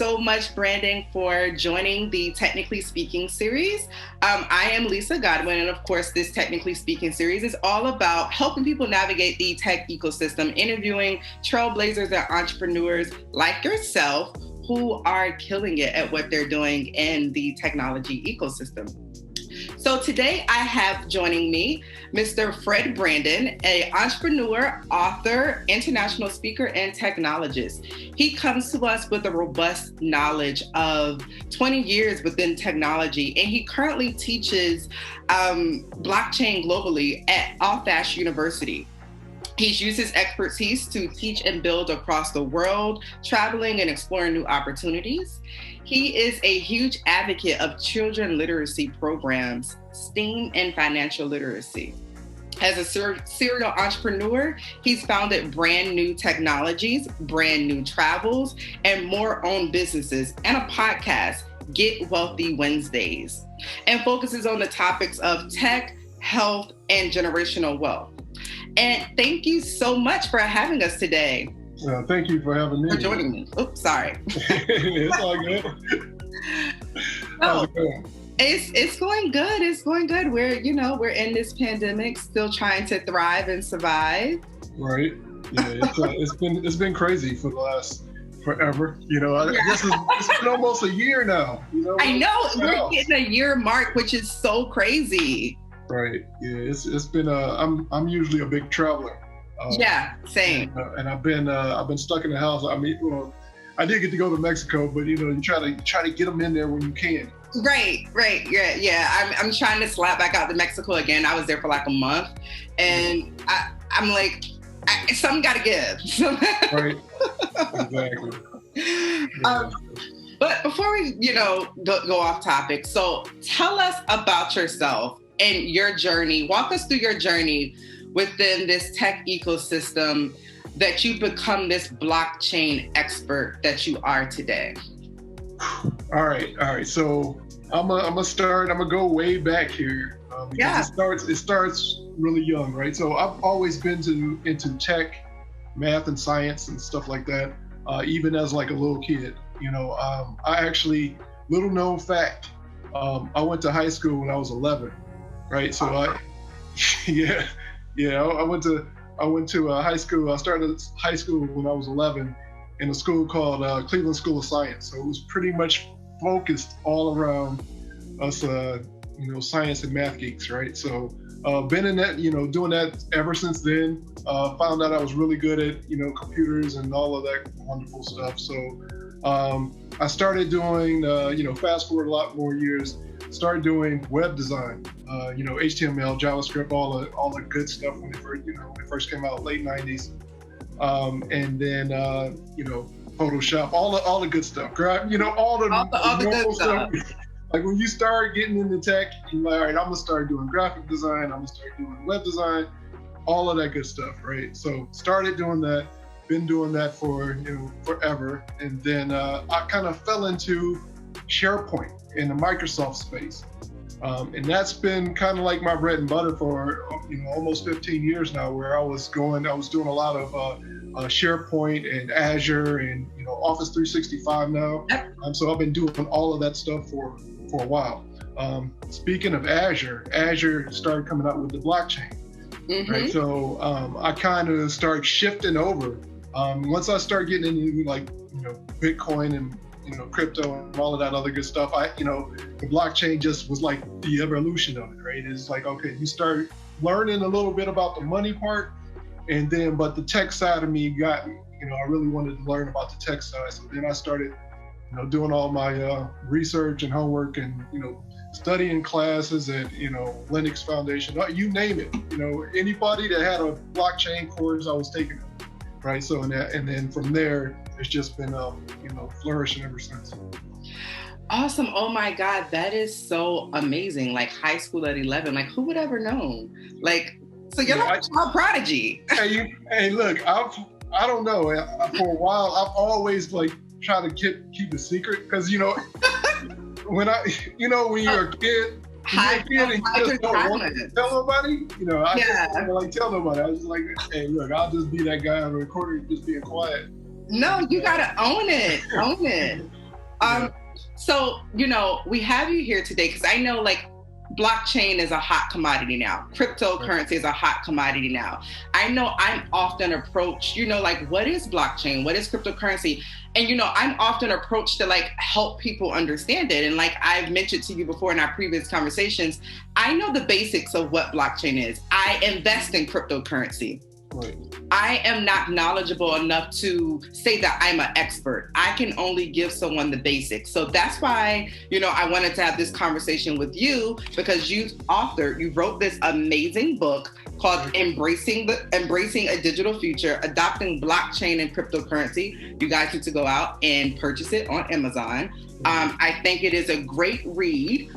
so much, Brandon, for joining the Technically Speaking series. I am Lisa Godwin, and of course, this Technically Speaking series is all about helping people navigate the tech ecosystem, interviewing trailblazers and entrepreneurs like yourself who are killing it at what they're doing in the technology ecosystem. So today I have joining me Mr. Fred Brandon, an entrepreneur, author, international speaker, and technologist. He comes to us with a robust knowledge of 20 years within technology, and he currently teaches blockchain globally at Althash University. He's used his expertise to teach and build across the world, traveling and exploring new opportunities. He is a huge advocate of children literacy programs, STEAM, and financial literacy. As a serial entrepreneur, he's founded brand new technologies, brand new travels, and Moor Owned Businesses, and a podcast, Get Wealthy Wednesdays, and focuses on the topics of tech, health, and generational wealth. And thank you so much for having us today. Thank you for having me. For joining me. Oops, sorry. It's all good. How's it going? It's going good. It's going good. We're in this pandemic, still trying to thrive and survive. Right. Yeah. It's been crazy for the last forever. I guess it's been almost a year now. I know we're getting a year mark, which is so crazy. Right. Yeah. It's been. I'm usually a big traveler. Yeah. Same. And I've been stuck in the house. I mean, well, I did get to go to Mexico, but you try to get them in there when you can. Right. Yeah. I'm trying to slap back out to Mexico again. I was there for like a month, and I'm like, something got to give. Right. Exactly. Yeah. But before we, go off topic, so tell us about yourself and your journey. Walk us through your journey within this tech ecosystem that you've become this blockchain expert that you are today. All right. So I'm gonna go way back here because it starts really young, right? So I've always been into tech, math, and science and stuff like that. Even as like a little kid, I actually, little known fact, I went to high school when I was 11, right? So I went to high school. I started high school when I was 11 in a school called Cleveland School of Science. So it was pretty much focused all around us, science and math geeks, right? So been in that, doing that ever since then. Found out I was really good at, computers and all of that wonderful stuff. So I started doing, fast forward a lot more years, started doing web design, HTML, JavaScript, all the good stuff when it first came out, late 90s. And then, Photoshop, all the good stuff, all the good stuff. Like when you start getting into tech, you're like, all right, I'm gonna start doing graphic design, I'm gonna start doing web design, all of that good stuff, right? So started doing that, been doing that for, forever. And then I kind of fell into SharePoint in the Microsoft space. And that's been kind of like my bread and butter for, almost 15 years now, where I was doing a lot of SharePoint and Azure and, Office 365 now. So I've been doing all of that stuff for a while. Speaking of Azure started coming out with the blockchain, right? So I kind of start shifting over. Once I start getting into Bitcoin and, crypto and all of that other good stuff, the blockchain just was like the evolution of it, right? It's like, okay, you start learning a little bit about the money part, and then, but the tech side of me got, I really wanted to learn about the tech side. So then I started, doing all my research and homework and, studying classes at, Linux Foundation, you name it, anybody that had a blockchain course, I was taking it, right? So, and then from there, it's just been, flourishing ever since. Awesome. Oh my God, that is so amazing. Like high school at 11, like who would ever known? Like, so you're like a child prodigy. Hey, look, I don't know. For a while, I've always tried to keep it secret because, when you're a kid, and you just don't want to tell nobody, I just want to tell nobody. I was just like, hey, look, I'll just be that guy on the recording just being quiet. No, you gotta own it. Own it. Um, so, we have you here today because I know like blockchain is a hot commodity now. Cryptocurrency is a hot commodity now. I know I'm often approached, like what is blockchain? What is cryptocurrency? And, I'm often approached to like help people understand it. And like I've mentioned to you before in our previous conversations, I know the basics of what blockchain is. I invest in cryptocurrency. Right. I am not knowledgeable enough to say that I'm an expert. I can only give someone the basics. So that's why, I wanted to have this conversation with you because you wrote this amazing book called Embracing a Digital Future, Adopting Blockchain and Cryptocurrency. You guys need to go out and purchase it on Amazon. I think it is a great read.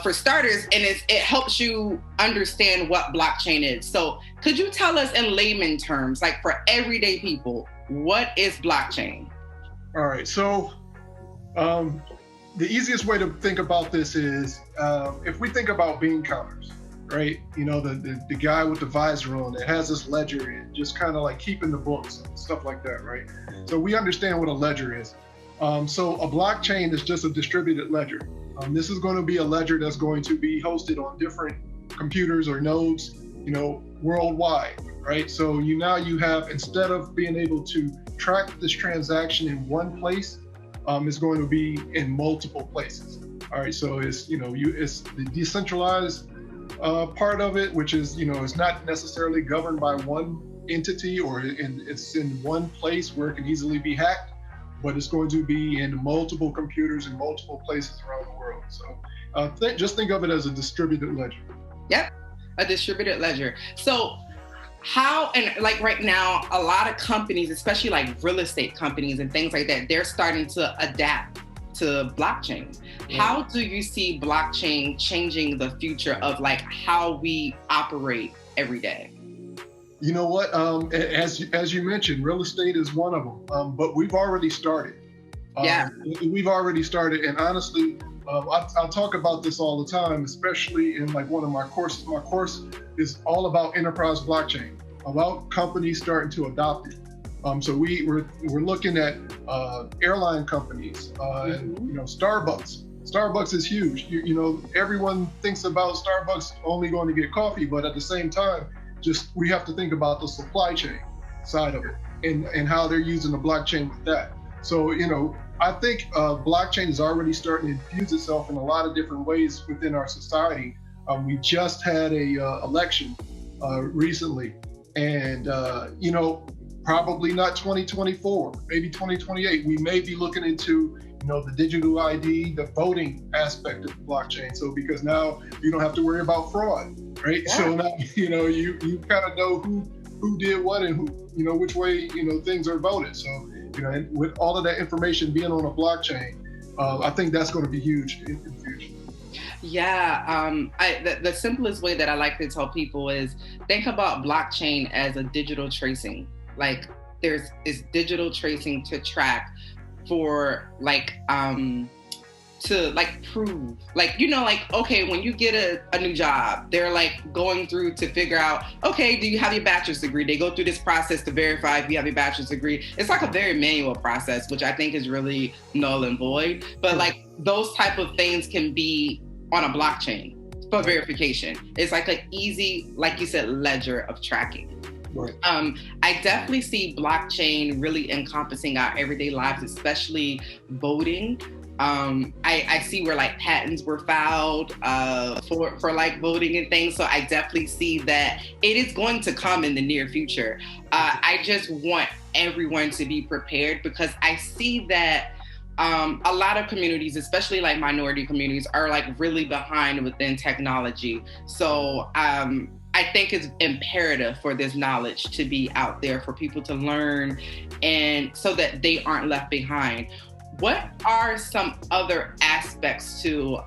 For starters, and it helps you understand what blockchain is. So could you tell us in layman terms, like for everyday people, what is blockchain? All right, so the easiest way to think about this is if we think about bean counters, right? The guy with the visor on that has this ledger in, just kind of like keeping the books and stuff like that, right? So we understand what a ledger is. So a blockchain is just a distributed ledger. This is going to be a ledger that's going to be hosted on different computers or nodes, worldwide, right? So you have, instead of being able to track this transaction in one place, it's going to be in multiple places. All right, so it's it's the decentralized part of it, which is it's not necessarily governed by one entity or it's in one place where it can easily be hacked, but it's going to be in multiple computers in multiple places around the world. So just think of it as a distributed ledger. Yep, a distributed ledger. So how, and like right now, a lot of companies, especially like real estate companies and things like that, they're starting to adapt to blockchain. Yeah. How do you see blockchain changing the future of like how we operate every day? You know what? As you mentioned, real estate is one of them. But we've already started. We've already started, and honestly, I'll talk about this all the time, especially in like one of my courses. My course is all about enterprise blockchain, about companies starting to adopt it. So we're looking at airline companies, and Starbucks. Starbucks is huge. Everyone thinks about Starbucks only going to get coffee, but at the same time, we have to think about the supply chain side of it and how they're using the blockchain with that. So, I think blockchain is already starting to infuse itself in a lot of different ways within our society. We just had a election recently, and probably not 2024, maybe 2028. We may be looking into the digital ID, the voting aspect of the blockchain. So because now you don't have to worry about fraud, right? Yeah. So now you kind of know who did what and who which way things are voted. So and with all of that information being on a blockchain, I think that's going to be huge in the future. Yeah, the simplest way that I like to tell people is think about blockchain as a digital tracing. Like is digital tracing to track for like to like prove okay, when you get a new job, they're like going through to figure out, okay, do you have your bachelor's degree? They go through this process to verify if you have your bachelor's degree. It's like a very manual process, which I think is really null and void, but like those type of things can be on a blockchain for verification. It's like an easy, like you said, ledger of tracking. Right. I definitely see blockchain really encompassing our everyday lives, especially voting. I see where like patents were filed for like voting and things. So I definitely see that it is going to come in the near future. I just want everyone to be prepared because I see that a lot of communities, especially like minority communities, are like really behind within technology. So I think it's imperative for this knowledge to be out there for people to learn and so that they aren't left behind. What are some other aspects to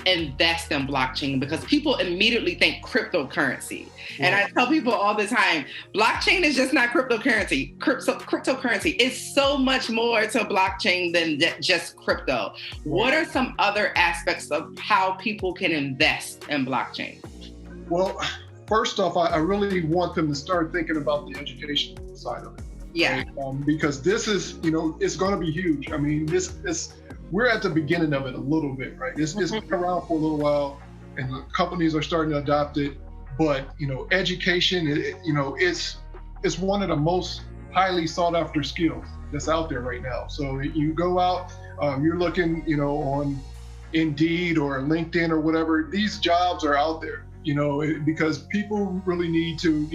invest in blockchain? Because people immediately think cryptocurrency. Yeah. And I tell people all the time, blockchain is just not cryptocurrency. Cryptocurrency is so much more to blockchain than just crypto. What are some other aspects of how people can invest in blockchain? Well, first off, I really want them to start thinking about the education side of it. Yeah. Right? Because this is, it's going to be huge. I mean, we're at the beginning of it a little bit, right? It's been around for a little while, and the companies are starting to adopt it. But education, it's one of the most highly sought after skills that's out there right now. So you go out, you're looking, on Indeed or LinkedIn or whatever. These jobs are out there, because people really need to,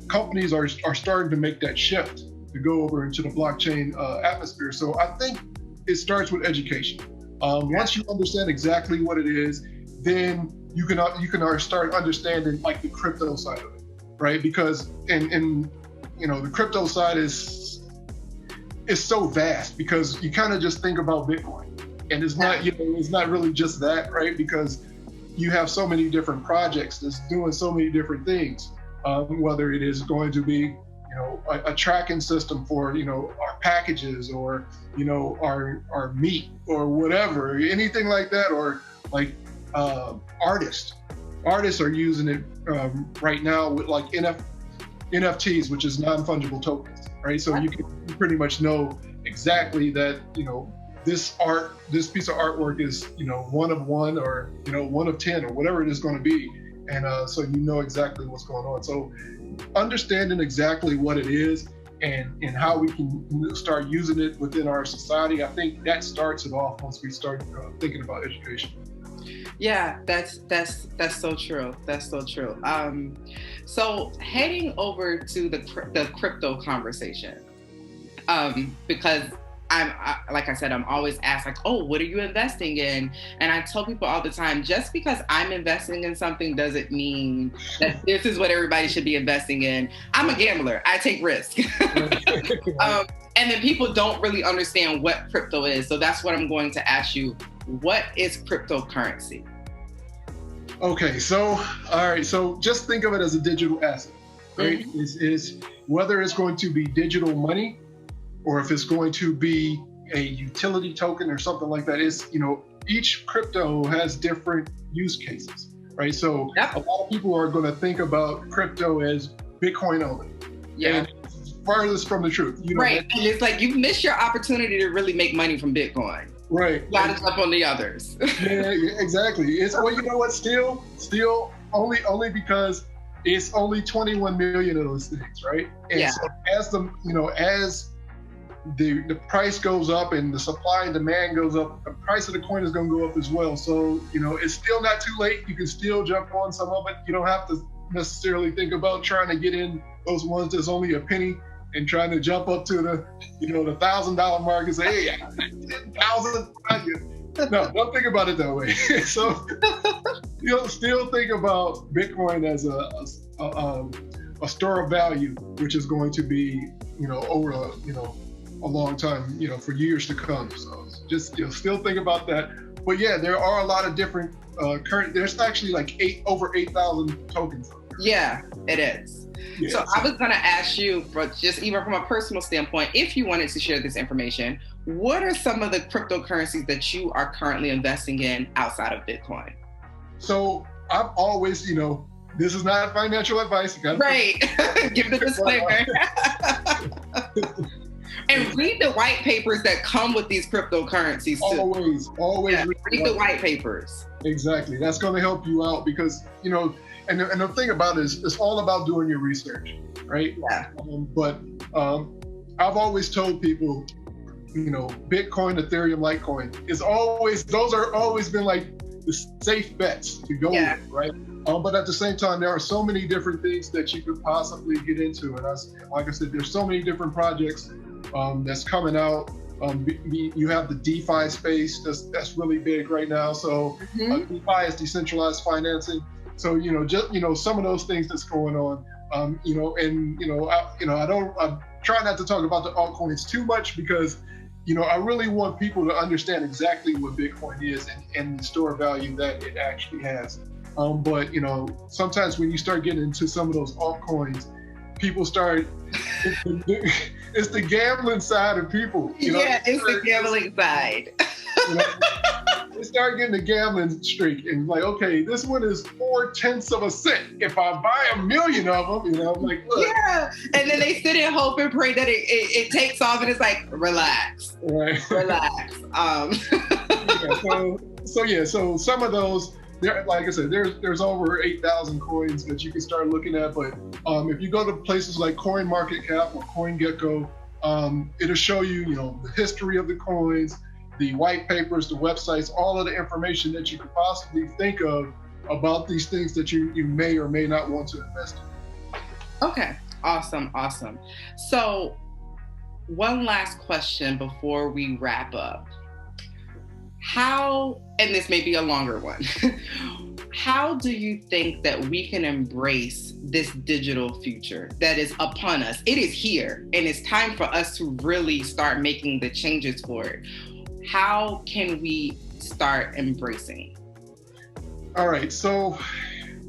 companies are starting to make that shift to go over into the blockchain atmosphere. So I think it starts with education. Once you understand exactly what it is, then you can start understanding like the crypto side of it, right? Because the crypto side is so vast, because you kind of just think about Bitcoin, and it's not really just that, right? Because you have so many different projects that's doing so many different things, whether it is going to be a tracking system for our packages, or our meat, or whatever, anything like that, or like artists are using it right now with like NFTs, which is non-fungible tokens, right? So you can pretty much know exactly that this piece of artwork is one of one, or one of 10, or whatever it is going to be, and so exactly what's going on. So understanding exactly what it is and how we can start using it within our society, I think that starts it off once we start thinking about education. Yeah, that's so true. That's so true. So heading over to the crypto conversation, because like I said, I'm always asked like, oh, what are you investing in? And I tell people all the time, just because I'm investing in something doesn't mean that this is what everybody should be investing in. I'm a gambler. I take risk. And then people don't really understand what crypto is. So that's what I'm going to ask you. What is cryptocurrency? Okay, so all right, so just think of it as a digital asset, right? Is whether it's going to be digital money, or if it's going to be a utility token or something like that. It's each crypto has different use cases, right? So a lot of people are going to think about crypto as Bitcoin only. Yeah. And it's farthest from the truth. Right. And it's like you miss your opportunity to really make money from Bitcoin. Right. You gotta jump on the others. yeah, exactly. It's still only because it's only 21 million of those things, right? And so as the price goes up and the supply and demand goes up, the price of the coin is going to go up as well. So it's still not too late. You can still jump on some of it. You don't have to necessarily think about trying to get in those ones that's only a penny and trying to jump up to the the $1,000 mark and say, hey, 10,000. No, don't think about it that way. So still think about Bitcoin as a store of value, which is going to be over a long time, for years to come. So just still think about that. But yeah, there are a lot of different there's actually like over 8,000 tokens out there. Yeah, it is. Yeah, so I was going to ask you, for just even from a personal standpoint, if you wanted to share this information, what are some of the cryptocurrencies that you are currently investing in outside of Bitcoin? So I've always, this is not financial advice. Right. Give the disclaimer. And read the white papers that come with these cryptocurrencies too. Always read the white papers. Exactly. That's going to help you out because, and the thing about it is it's all about doing your research, right? Yeah. But I've always told people, Bitcoin, Ethereum, Litecoin those are always been like the safe bets to go with, right? But at the same time, there are so many different things that you could possibly get into. And like I said, there's so many different projects that's coming out. You have the DeFi space that's really big right now. So DeFi is decentralized financing. So just some of those things that's going on. I try not to talk about the altcoins too much because I really want people to understand exactly what Bitcoin is and the store value that it actually has. But sometimes when you start getting into some of those altcoins, people start. It's the gambling side of people. It's the gambling side. They start getting the gambling streak and like, okay, this one is 0.4 of a cent. If I buy 1 million of them, I'm like, look. Yeah, and then they sit and hope and pray that it takes off, and it's like, relax, right. Relax. So some of those, there, like I said, there's over 8,000 coins that you can start looking at. But if you go to places like CoinMarketCap or CoinGecko, it'll show you, the history of the coins, the white papers, the websites, all of the information that you could possibly think of about these things that you may or may not want to invest in. Okay, awesome. So one last question before we wrap up. How, and this may be a longer one, how do you think that we can embrace this digital future that is upon us? It is here, and it's time for us to really start making the changes for it. How can we start embracing? All right, so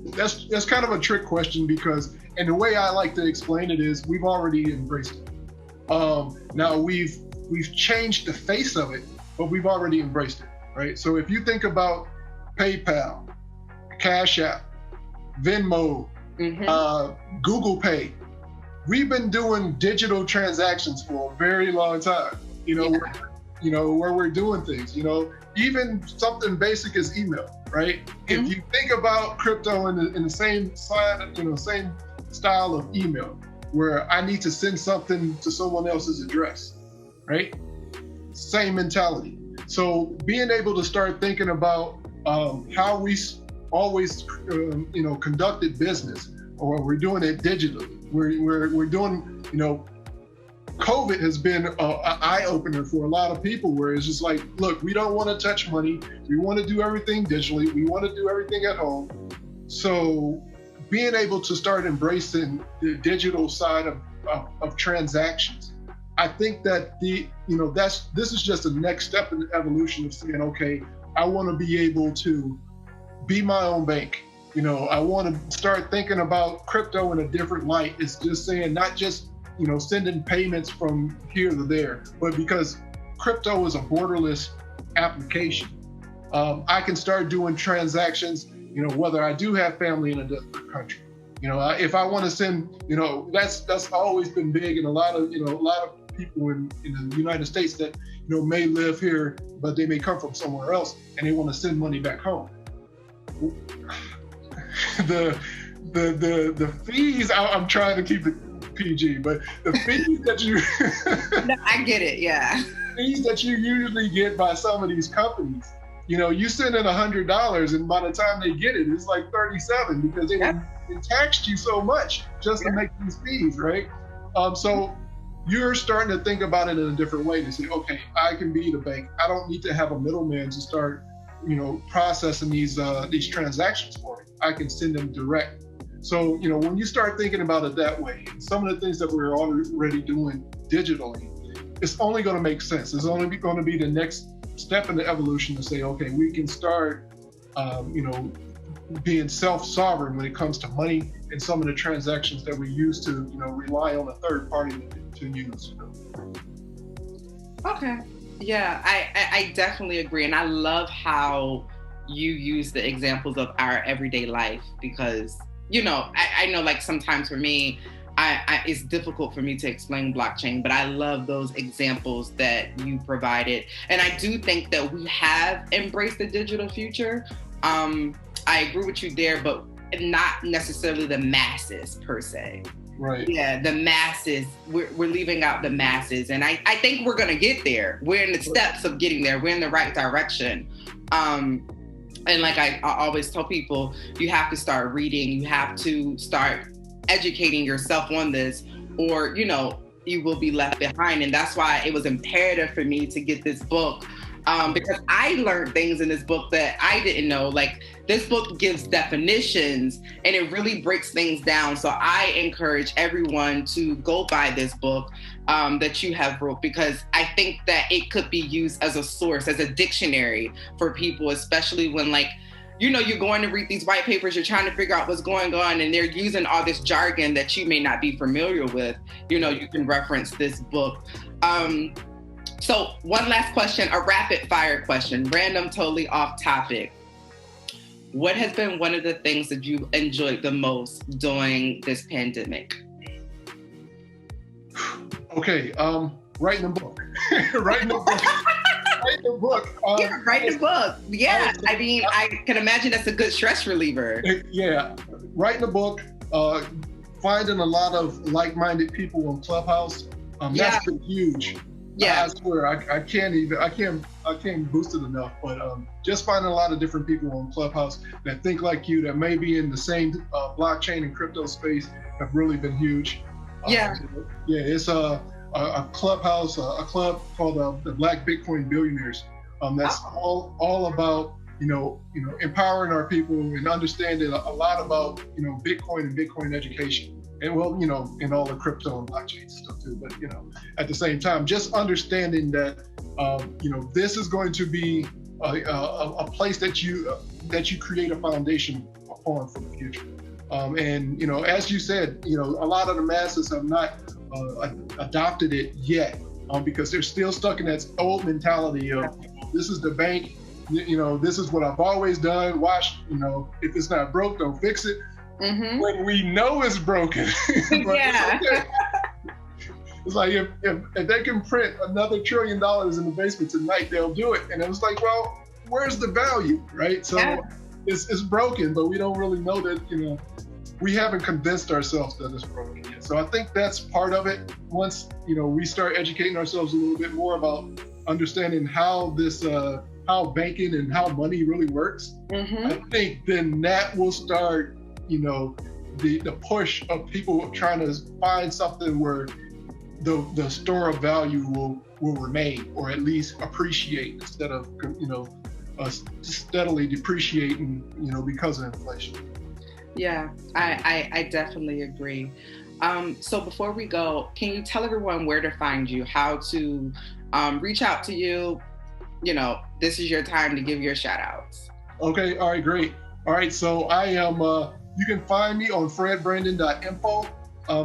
that's kind of a trick question because, and the way I like to explain it is, we've already embraced it. Now we've changed the face of it, but we've already embraced it, right? So if you think about PayPal, Cash App, Venmo, Google Pay, we've been doing digital transactions for a very long time. Where we're doing things. Even something basic as email, right? Mm-hmm. If you think about crypto in the same same style of email, where I need to send something to someone else's address, right? Same mentality. So being able to start thinking about how we always, conducted business, or we're doing it digitally. We're doing, COVID has been an eye-opener for a lot of people, where it's just like, look, we don't want to touch money. We want to do everything digitally. We want to do everything at home. So being able to start embracing the digital side of transactions, I think that this is just the next step in the evolution of saying, okay, I want to be able to be my own bank. I want to start thinking about crypto in a different light. It's just saying, not just sending payments from here to there, but because crypto is a borderless application, I can start doing transactions, whether I do have family in a different country. If I want to send, that's always been big, and a lot of people in the United States that may live here, but they may come from somewhere else and they want to send money back home. The fees, I'm trying to keep it PG, but the fees that you no, I get it, yeah. Fees that you usually get by some of these companies, you send in $100 and by the time they get it, it's like $37 because they taxed you so much just to make these fees, right? So you're starting to think about it in a different way to say, okay, I can be the bank. I don't need to have a middleman to start, processing these transactions for me. I can send them direct. So, when you start thinking about it that way, some of the things that we're already doing digitally, it's only going to make sense. It's only going to be the next step in the evolution to say, okay, we can start, being self-sovereign when it comes to money and some of the transactions that we used to, rely on a third party to use. Okay. Yeah, I definitely agree. And I love how you use the examples of our everyday life because, I know like sometimes for me, it's difficult for me to explain blockchain, but I love those examples that you provided. And I do think that we have embraced the digital future. I agree with you there, but not necessarily the masses per se. Right. Yeah, the masses, we're leaving out the masses. And I think we're going to get there. We're in the steps of getting there. We're in the right direction. And like I always tell people, you have to start reading. You have to start educating yourself on this, or, you will be left behind. And that's why it was imperative for me to get this book. Because I learned things in this book that I didn't know. Like, this book gives definitions and it really breaks things down. So I encourage everyone to go buy this book that you have wrote, because I think that it could be used as a source, as a dictionary for people, especially when you're going to read these white papers, you're trying to figure out what's going on, and they're using all this jargon that you may not be familiar with. You can reference this book. So one last question, a rapid fire question, random, totally off topic. What has been one of the things that you enjoyed the most during this pandemic? Okay, writing a book. Writing a book. write the book. Yeah, write the book. Yeah, I mean, I can imagine that's a good stress reliever. Yeah, writing a book, finding a lot of like-minded people on Clubhouse. That's been huge. Yeah, I swear I can't boost it enough. But just finding a lot of different people on Clubhouse that think like you, that may be in the same blockchain and crypto space, have really been huge. It's a Clubhouse, a club called the Black Bitcoin Billionaires. That's all about empowering our people and understanding a lot about Bitcoin and Bitcoin education. And in all the crypto and blockchain stuff too, but at the same time, just understanding that this is going to be a place that you create a foundation upon for the future. And as you said, a lot of the masses have not adopted it yet because they're still stuck in that old mentality of this is the bank, this is what I've always done. Watch, if it's not broke, don't fix it. Mm-hmm. When we know it's broken. Yeah. It's like if they can print another $1 trillion in the basement tonight, they'll do it. And it was like, well, where's the value, right? So it's broken, but we don't really know that, we haven't convinced ourselves that it's broken yet. So I think that's part of it. Once, we start educating ourselves a little bit more about understanding how this, how banking and how money really works, I think then that will start the push of people trying to find something where the store of value will remain, or at least appreciate instead of steadily depreciating because of inflation. Yeah, I definitely agree. So before we go, can you tell everyone where to find you, how to reach out to you? This is your time to give your shout outs. Okay, all right, great. All right, so I am you can find me on fredbrandon.info.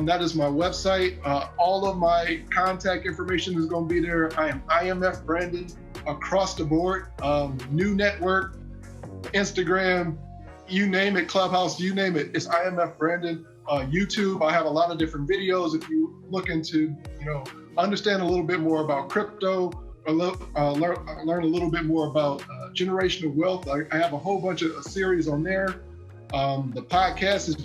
That is my website. All of my contact information is going to be there. I am IMF Brandon across the board. New network, Instagram, you name it, Clubhouse, you name it. It's IMF Brandon. YouTube, I have a lot of different videos. If you look into, understand a little bit more about crypto, learn a little bit more about generational wealth. I have a whole bunch of series on there. The podcast is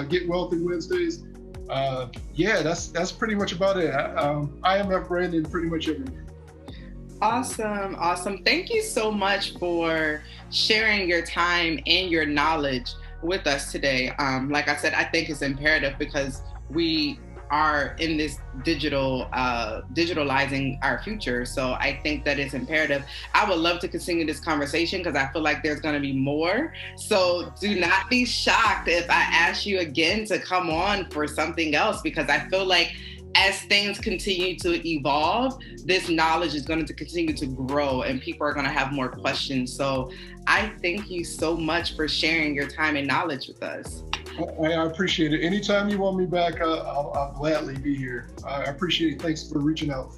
Get Wealthy Wednesdays. That's pretty much about it. IMF Brandon pretty much everywhere. Awesome. Thank you so much for sharing your time and your knowledge with us today. Like I said, I think it's imperative because we are in this digitalizing our future. So I think that it's imperative. I would love to continue this conversation because I feel like there's going to be more. So do not be shocked if I ask you again to come on for something else, because I feel like as things continue to evolve, this knowledge is going to continue to grow and people are going to have more questions. So I thank you so much for sharing your time and knowledge with us. I appreciate it. Anytime you want me back, I'll gladly be here. I appreciate it. Thanks for reaching out.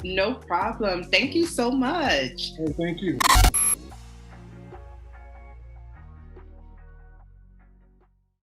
No problem. Thank you so much. Thank you.